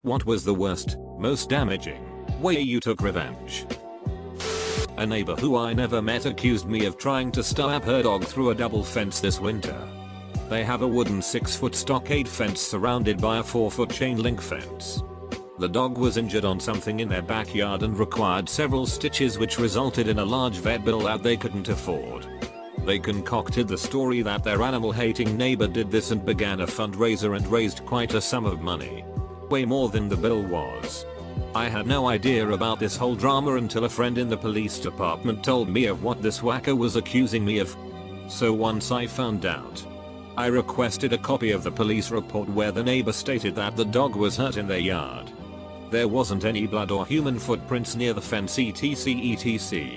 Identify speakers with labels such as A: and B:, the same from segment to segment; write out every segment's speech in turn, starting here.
A: What was the worst, most damaging way you took revenge? A neighbor who I never met accused me of trying to stab her dog through a double fence this winter. They have a wooden 6-foot stockade fence surrounded by a 4-foot chain link fence. The dog was injured on something in their backyard and required several stitches, which resulted in a large vet bill that they couldn't afford. They concocted the story that their animal-hating neighbor did this and began a fundraiser and raised quite a sum of money. Way more than the bill was. I had no idea about this whole drama until a friend in the police department told me of what this whacker was accusing me of. So once I found out, I requested a copy of the police report where the neighbor stated that the dog was hurt in their yard. There wasn't any blood or human footprints near the fence etc.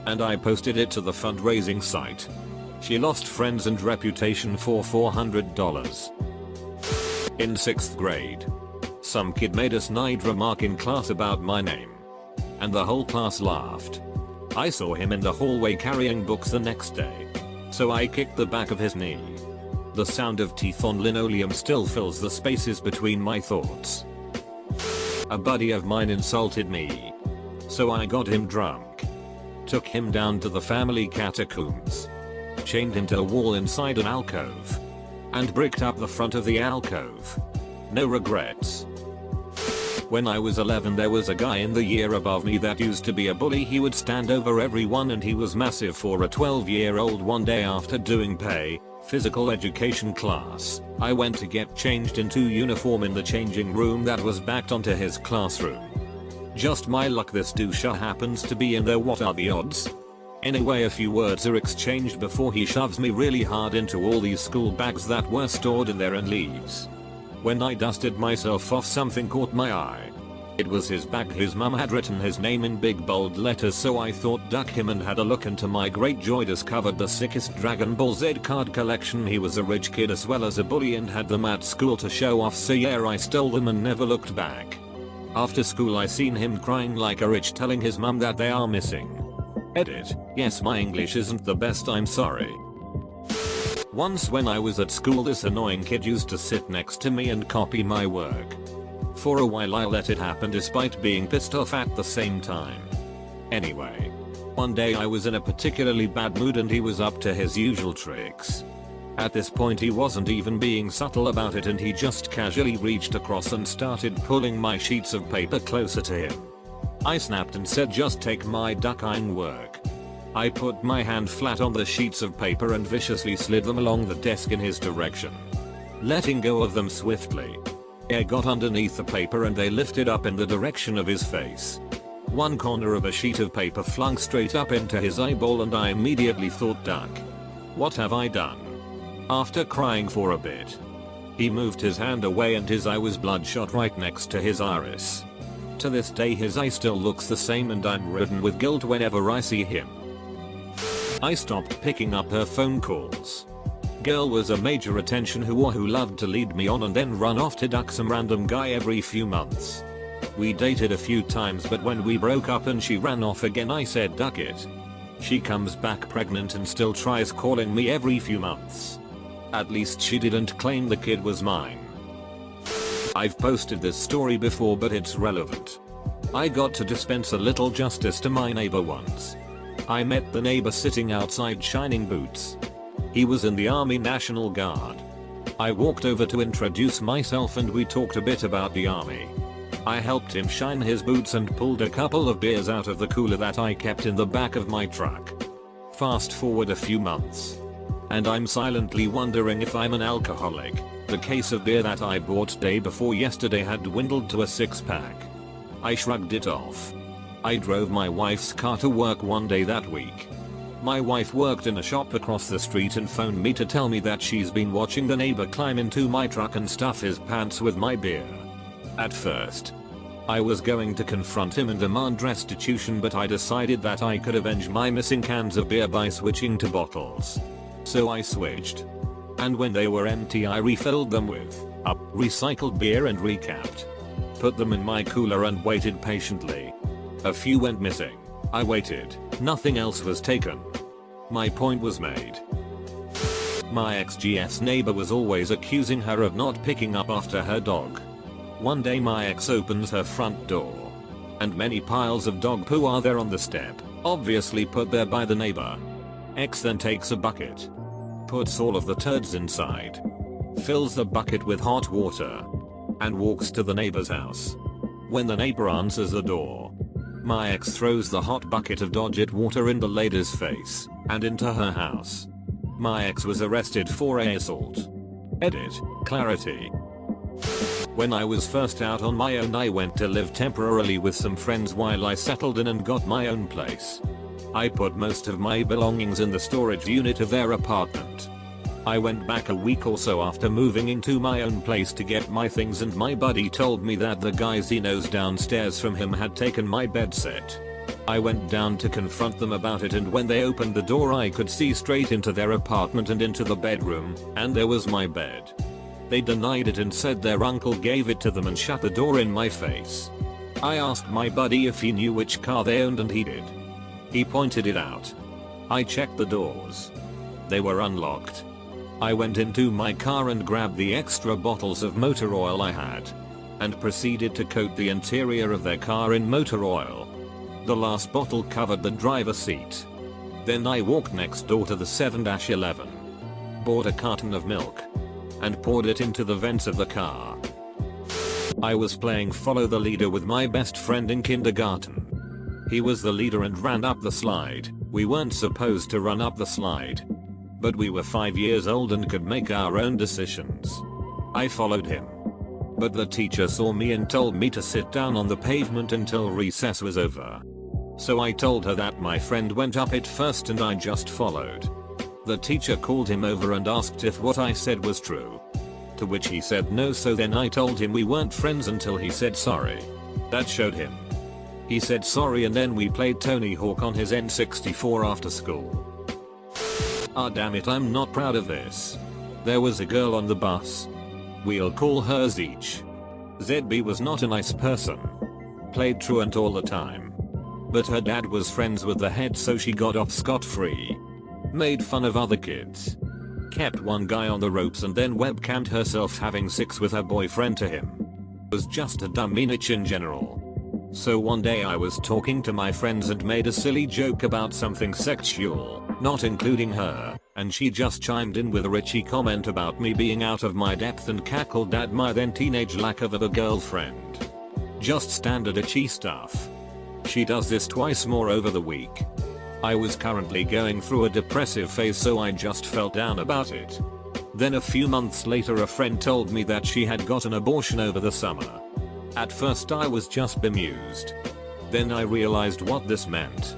A: And I posted it to the fundraising site. She lost friends and reputation for $400. In 6th grade, some kid made a snide remark in class about my name. And the whole class laughed. I saw him in the hallway carrying books the next day. So I kicked the back of his knee. The sound of teeth on linoleum still fills the spaces between my thoughts. A buddy of mine insulted me. So I got him drunk. Took him down to the family catacombs. Chained him to a wall inside an alcove. And bricked up the front of the alcove. No regrets. When I was 11, there was a guy in the year above me that used to be a bully. He would stand over everyone and he was massive for a 12-year-old. One day after doing physical education class, I went to get changed into uniform in the changing room that was backed onto his classroom. Just my luck, this douche happens to be in there. What are the odds? Anyway, a few words are exchanged before he shoves me really hard into all these school bags that were stored in there and leaves. When I dusted myself off, something caught my eye. It was his bag. His mum had written his name in big bold letters, so I thought duck him and had a look, and to my great joy discovered the sickest Dragon Ball Z card collection. He was a rich kid as well as a bully and had them at school to show off, so yeah, I stole them and never looked back. After school I seen him crying like a rich, telling his mum that they are missing. Edit. Yes, my English isn't the best, I'm sorry. Once when I was at school, this annoying kid used to sit next to me and copy my work. For a while I let it happen despite being pissed off at the same time. Anyway, one day I was in a particularly bad mood and he was up to his usual tricks. At this point he wasn't even being subtle about it and he just casually reached across and started pulling my sheets of paper closer to him. I snapped and said, "Just take my duck-eyeing work." I put my hand flat on the sheets of paper and viciously slid them along the desk in his direction. Letting go of them swiftly, air got underneath the paper and they lifted up in the direction of his face. One corner of a sheet of paper flung straight up into his eyeball and I immediately thought, duck. What have I done? After crying for a bit, he moved his hand away and his eye was bloodshot right next to his iris. To this day his eye still looks the same and I'm ridden with guilt whenever I see him. I stopped picking up her phone calls. Girl was a major attention whore who loved to lead me on and then run off to duck some random guy every few months. We dated a few times, but when we broke up and she ran off again, I said duck it. She comes back pregnant and still tries calling me every few months. At least she didn't claim the kid was mine. I've posted this story before, but it's relevant. I got to dispense a little justice to my neighbor once. I met the neighbor sitting outside shining boots. He was in the Army National Guard. I walked over to introduce myself and we talked a bit about the army. I helped him shine his boots and pulled a couple of beers out of the cooler that I kept in the back of my truck. Fast forward a few months, and I'm silently wondering if I'm an alcoholic. The case of beer that I bought day before yesterday had dwindled to a 6-pack. I shrugged it off. I drove my wife's car to work one day that week. My wife worked in a shop across the street and phoned me to tell me that she's been watching the neighbor climb into my truck and stuff his pants with my beer. At first, I was going to confront him and demand restitution, but I decided that I could avenge my missing cans of beer by switching to bottles. So I switched. And when they were empty I refilled them with recycled beer and recapped. Put them in my cooler and waited patiently. A few went missing. I waited. Nothing else was taken. My point was made. My ex-GF's neighbor was always accusing her of not picking up after her dog. One day my ex opens her front door. And many piles of dog poo are there on the step, obviously put there by the neighbor. Ex then takes a bucket. Puts all of the turds inside. Fills the bucket with hot water. And walks to the neighbor's house. When the neighbor answers the door, my ex throws the hot bucket of dodged water in the lady's face and into her house. My ex was arrested for assault. Edit. Clarity. When I was first out on my own, I went to live temporarily with some friends while I settled in and got my own place. I put most of my belongings in the storage unit of their apartment. I went back a week or so after moving into my own place to get my things, and my buddy told me that the guys he knows downstairs from him had taken my bed set. I went down to confront them about it, and when they opened the door I could see straight into their apartment and into the bedroom, and there was my bed. They denied it and said their uncle gave it to them and shut the door in my face. I asked my buddy if he knew which car they owned, and he did. He pointed it out. I checked the doors. They were unlocked. I went into my car and grabbed the extra bottles of motor oil I had. And proceeded to coat the interior of their car in motor oil. The last bottle covered the driver's seat. Then I walked next door to the 7-Eleven. Bought a carton of milk. And poured it into the vents of the car. I was playing follow the leader with my best friend in kindergarten. He was the leader and ran up the slide. We weren't supposed to run up the slide. But we were 5 years old and could make our own decisions. I followed him. But the teacher saw me and told me to sit down on the pavement until recess was over. So I told her that my friend went up it first and I just followed. The teacher called him over and asked if what I said was true. To which he said no, so then I told him we weren't friends until he said sorry. That showed him. He said sorry and then we played Tony Hawk on his N64 after school. Ah damn it, I'm not proud of this. There was a girl on the bus. We'll call her Zeech. ZB was not a nice person. Played truant all the time. But her dad was friends with the head, so she got off scot-free. Made fun of other kids. Kept one guy on the ropes and then webcammed herself having sex with her boyfriend to him. Was just a dumb bitch in general. So one day I was talking to my friends and made a silly joke about something sexual, not including her, and she just chimed in with a Richie comment about me being out of my depth and cackled at my then teenage lack of a girlfriend. Just standard itchy stuff. She does this twice more over the week. I was currently going through a depressive phase, so I just felt down about it. Then a few months later a friend told me that she had got an abortion over the summer. At first I was just bemused. Then I realized what this meant.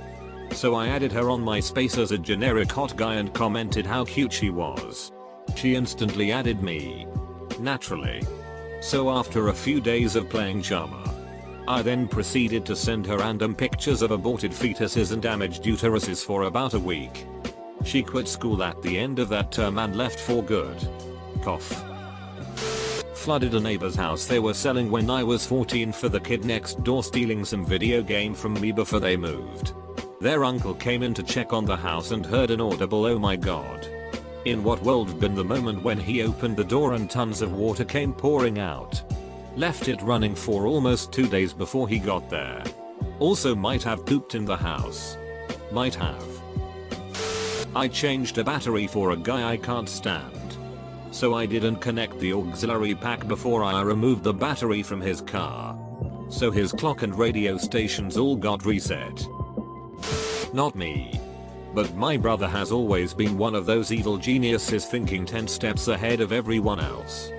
A: So I added her on MySpace as a generic hot guy and commented how cute she was. She instantly added me. Naturally. So after a few days of playing Charmer, I then proceeded to send her random pictures of aborted fetuses and damaged uteruses for about a week. She quit school at the end of that term and left for good. Cough. Flooded a neighbor's house they were selling when I was 14 for the kid next door stealing some video game from me before they moved. Their uncle came in to check on the house and heard an audible "oh my god." In what would have been the moment when he opened the door and tons of water came pouring out. Left it running for almost 2 days before he got there. Also might have pooped in the house. Might have. I changed a battery for a guy I can't stand. So I didn't connect the auxiliary pack before I removed the battery from his car. So his clock and radio stations all got reset. Not me. But my brother has always been one of those evil geniuses thinking 10 steps ahead of everyone else.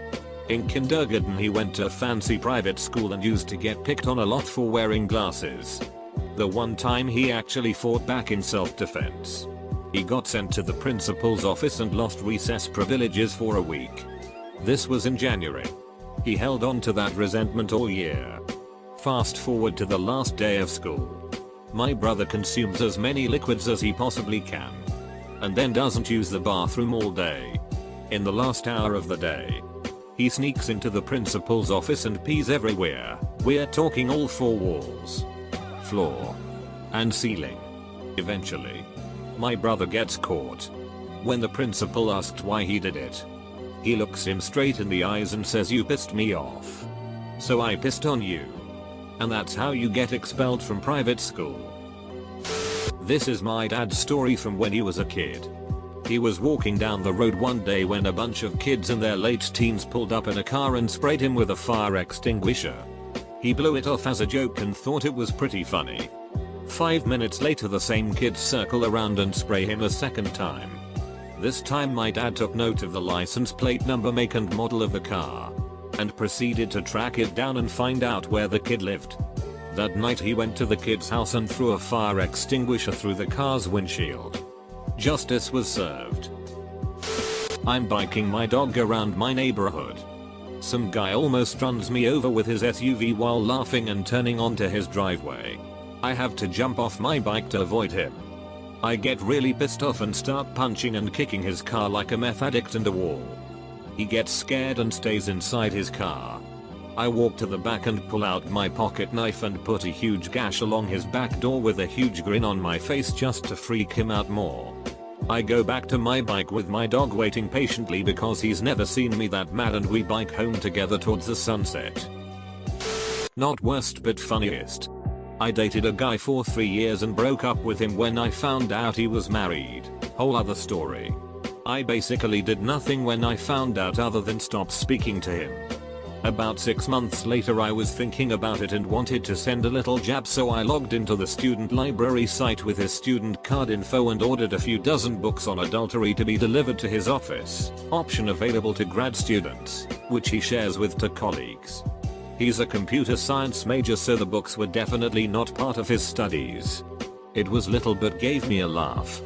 A: In kindergarten he went to a fancy private school and used to get picked on a lot for wearing glasses. The one time he actually fought back in self-defense. He got sent to the principal's office and lost recess privileges for a week. This was in January. He held on to that resentment all year. Fast forward to the last day of school. My brother consumes as many liquids as he possibly can. And then doesn't use the bathroom all day. In the last hour of the day, he sneaks into the principal's office and pees everywhere. We're talking all 4 walls, floor, and ceiling. Eventually, my brother gets caught. When the principal asked why he did it, he looks him straight in the eyes and says, "You pissed me off." So I pissed on you. And that's how you get expelled from private school. This is my dad's story from when he was a kid. He was walking down the road one day when a bunch of kids in their late teens pulled up in a car and sprayed him with a fire extinguisher. He blew it off as a joke and thought it was pretty funny. 5 minutes later the same kids circle around and spray him a second time. This time my dad took note of the license plate number, make and model of the car and proceeded to track it down and find out where the kid lived. That night he went to the kid's house and threw a fire extinguisher through the car's windshield. Justice was served. I'm biking my dog around my neighborhood. Some guy almost runs me over with his SUV while laughing and turning onto his driveway. I have to jump off my bike to avoid him. I get really pissed off and start punching and kicking his car like a meth addict into a wall. He gets scared and stays inside his car. I walk to the back and pull out my pocket knife and put a huge gash along his back door with a huge grin on my face just to freak him out more. I go back to my bike with my dog waiting patiently because he's never seen me that mad, and we bike home together towards the sunset. Not worst but funniest. I dated a guy for 3 years and broke up with him when I found out he was married. Whole other story. I basically did nothing when I found out other than stop speaking to him. About 6 months later I was thinking about it and wanted to send a little jab, so I logged into the student library site with his student card info and ordered a few dozen books on adultery to be delivered to his office, option available to grad students, which he shares with 2 colleagues. He's a computer science major, so the books were definitely not part of his studies. It was little but gave me a laugh.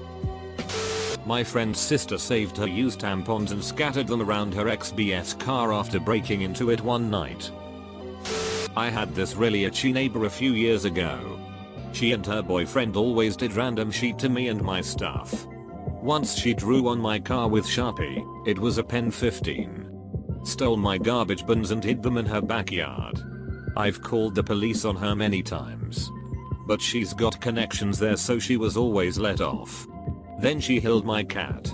A: My friend's sister saved her used tampons and scattered them around her ex-BF's car after breaking into it one night. I had this really itchy neighbor a few years ago. She and her boyfriend always did random shit to me and my stuff. Once she drew on my car with Sharpie, it was a pen 15. Stole my garbage bins and hid them in her backyard. I've called the police on her many times. But she's got connections there, so she was always let off. Then she killed my cat.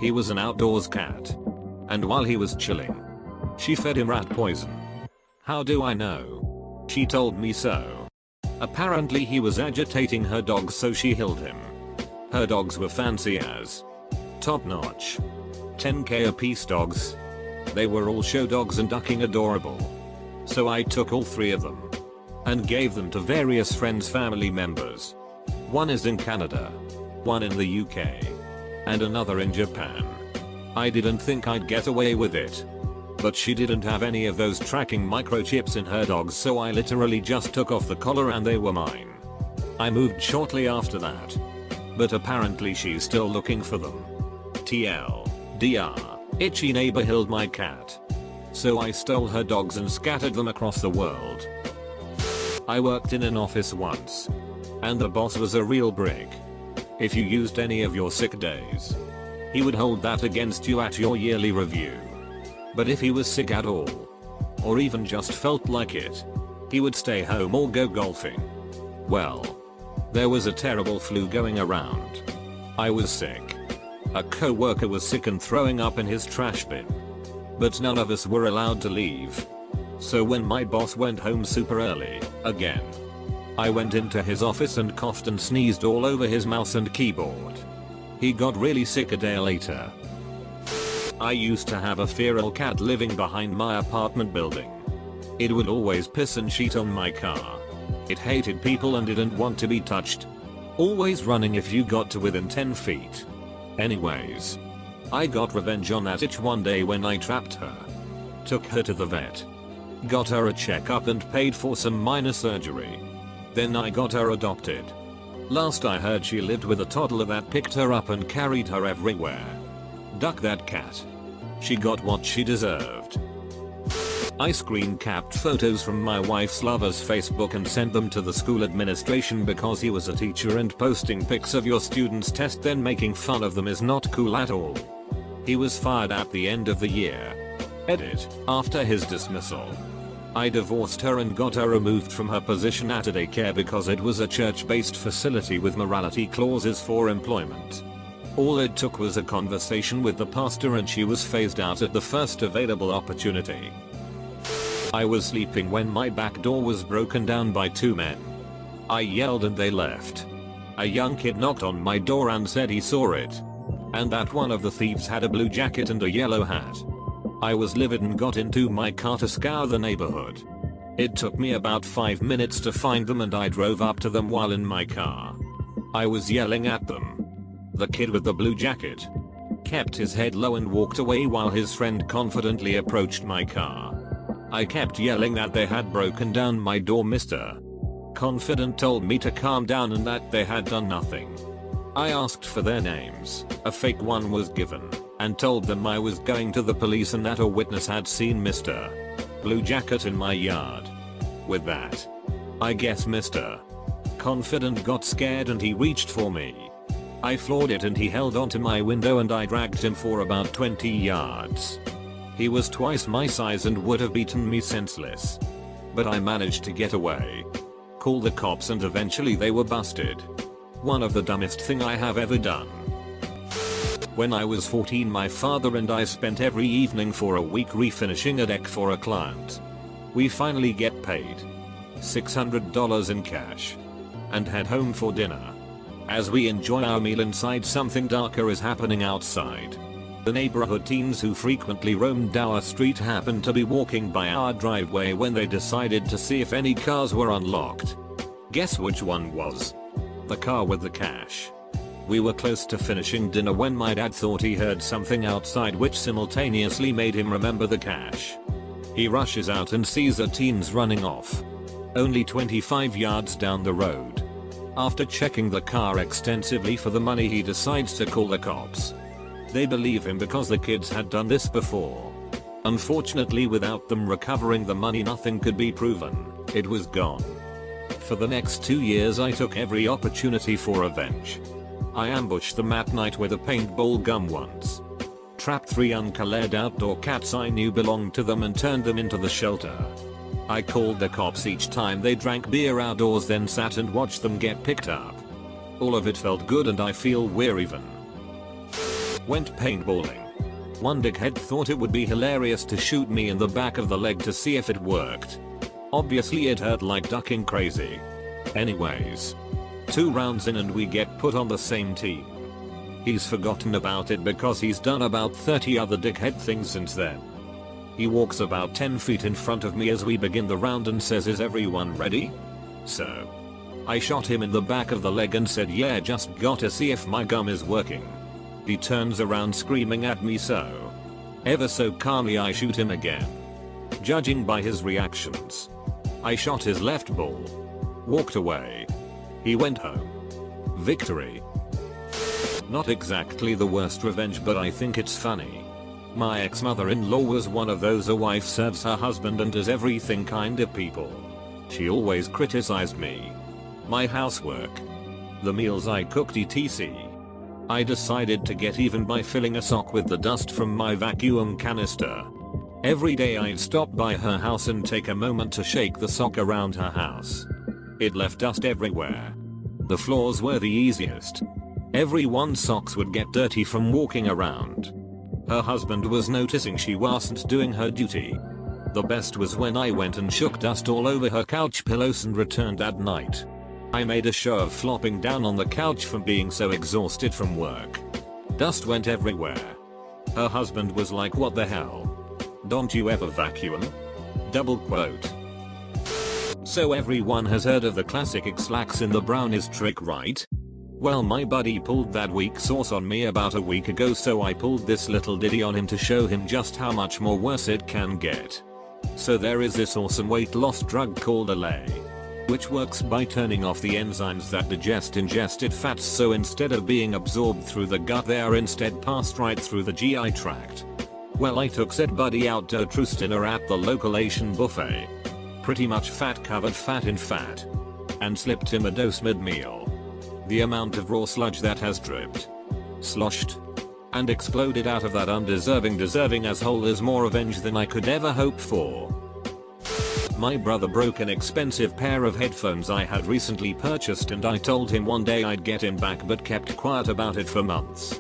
A: He was an outdoors cat. And while he was chilling, she fed him rat poison. How do I know? She told me so. Apparently he was agitating her dogs, so she killed him. Her dogs were fancy as top notch. 10k a piece dogs. They were all show dogs and ducking adorable. So I took all 3 of them and gave them to various friends' family members. One is in Canada, one in the UK, and another in Japan. I didn't think I'd get away with it. But she didn't have any of those tracking microchips in her dogs, so I literally just took off the collar and they were mine. I moved shortly after that. But apparently she's still looking for them. TLDR, itchy neighbor killed my cat. So I stole her dogs and scattered them across the world. I worked in an office once. And the boss was a real brick. If you used any of your sick days, he would hold that against you at your yearly review. But if he was sick at all, or even just felt like it, he would stay home or go golfing. Well, there was a terrible flu going around. I was sick. A co-worker was sick and throwing up in his trash bin. But none of us were allowed to leave. So when my boss went home super early, again, I went into his office and coughed and sneezed all over his mouse and keyboard. He got really sick a day later. I used to have a feral cat living behind my apartment building. It would always piss and shit on my car. It hated people and didn't want to be touched. Always running if you got to within 10 feet. Anyways, I got revenge on that itch one day when I trapped her. Took her to the vet. Got her a checkup and paid for some minor surgery. Then I got her adopted. Last I heard she lived with a toddler that picked her up and carried her everywhere. Duck that cat. She got what she deserved. I screen capped photos from my wife's lover's Facebook and sent them to the school administration because he was a teacher, and posting pics of your student's test then making fun of them is not cool at all. He was fired at the end of the year. Edit, after his dismissal. I divorced her and got her removed from her position at a daycare because it was a church-based facility with morality clauses for employment. All it took was a conversation with the pastor and she was phased out at the first available opportunity. I was sleeping when my back door was broken down by two men. I yelled and they left. A young kid knocked on my door and said he saw it, and that one of the thieves had a blue jacket and a yellow hat. I was livid and got into my car to scour the neighborhood. It took me about 5 minutes to find them and I drove up to them while in my car. I was yelling at them. The kid with the blue jacket kept his head low and walked away while his friend confidently approached my car. I kept yelling that they had broken down my door. Mr. Confident told me to calm down and that they had done nothing. I asked for their names, a fake one was given, and told them I was going to the police and that a witness had seen Mr. Blue Jacket in my yard. With that, I guess Mr. Confident got scared and he reached for me. I floored it and he held onto my window and I dragged him for about 20 yards. He was twice my size and would have beaten me senseless. But I managed to get away. Called the cops and eventually they were busted. One of the dumbest thing I have ever done. When I was 14, my father and I spent every evening for a week refinishing a deck for a client. We finally get paid $600 in cash and head home for dinner. As we enjoy our meal inside, something darker is happening outside. The neighborhood teens who frequently roamed our street happened to be walking by our driveway when they decided to see if any cars were unlocked. Guess which one was? The car with the cash. We were close to finishing dinner when my dad thought he heard something outside which simultaneously made him remember the cash. He rushes out and sees the teens running off. Only 25 yards down the road. After checking the car extensively for the money, he decides to call the cops. They believe him because the kids had done this before. Unfortunately, without them recovering the money, nothing could be proven. It was gone. For the next 2 years I took every opportunity for revenge. I ambushed them at night with a paintball gun once. Trapped 3 uncolored outdoor cats I knew belonged to them and turned them into the shelter. I called the cops each time they drank beer outdoors, then sat and watched them get picked up. All of it felt good and I feel we're even. Went paintballing. One dickhead thought it would be hilarious to shoot me in the back of the leg to see if it worked. Obviously it hurt like ducking crazy. Anyways, 2 rounds in and we get put on the same team. He's forgotten about it because he's done about 30 other dickhead things since then. He walks about 10 feet in front of me as we begin the round and says, "Is everyone ready?" So I shot him in the back of the leg and said, "Yeah, just gotta see if my gum is working." He turns around screaming at me, so ever so calmly I shoot him again. Judging by his reactions, I shot his left ball. Walked away. He went home. Victory. Not exactly the worst revenge, but I think it's funny. My ex-mother-in-law was one of those a wife serves her husband and does everything kind of people. She always criticized me, my housework, the meals I cooked, etc. I decided to get even by filling a sock with the dust from my vacuum canister. Every day I'd stop by her house and take a moment to shake the sock around her house. It left dust everywhere. The floors were the easiest. Everyone's socks would get dirty from walking around. Her husband was noticing she wasn't doing her duty. The best was when I went and shook dust all over her couch pillows and returned at night. I made a show of flopping down on the couch from being so exhausted from work. Dust went everywhere. Her husband was like, "What the hell? Don't you ever vacuum?" Double quote. So everyone has heard of the classic X-lax in the brownies trick, right? Well, my buddy pulled that weak sauce on me about a week ago, so I pulled this little ditty on him to show him just how much more worse it can get. So there is this awesome weight loss drug called Olay, which works by turning off the enzymes that digest ingested fats, so instead of being absorbed through the gut, they are instead passed right through the GI tract. Well, I took said buddy out to a truce dinner at the local Asian buffet. Pretty much fat covered fat in fat. And slipped him a dose mid-meal. The amount of raw sludge that has dripped, sloshed, and exploded out of that deserving asshole is more revenge than I could ever hope for. My brother broke an expensive pair of headphones I had recently purchased, and I told him one day I'd get him back, but kept quiet about it for months.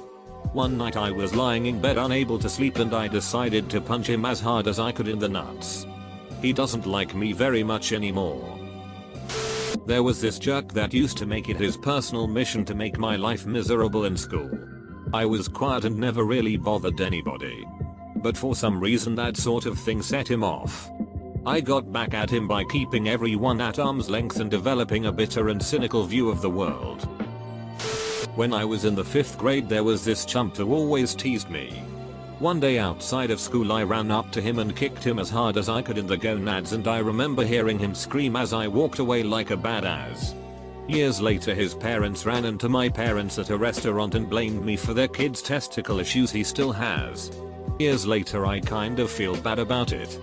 A: One night I was lying in bed unable to sleep and I decided to punch him as hard as I could in the nuts. He doesn't like me very much anymore. There was this jerk that used to make it his personal mission to make my life miserable in school. I was quiet and never really bothered anybody. But for some reason that sort of thing set him off. I got back at him by keeping everyone at arm's length and developing a bitter and cynical view of the world. When I was in the 5th grade there was this chump who always teased me. One day outside of school I ran up to him and kicked him as hard as I could in the gonads, and I remember hearing him scream as I walked away like a badass. Years later his parents ran into my parents at a restaurant and blamed me for their kid's testicle issues he still has. Years later I kind of feel bad about it.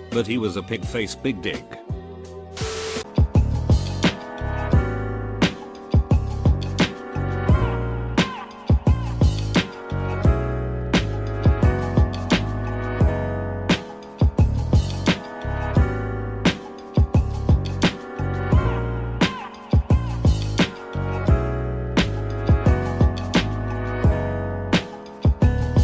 A: But he was a pig-faced big dick.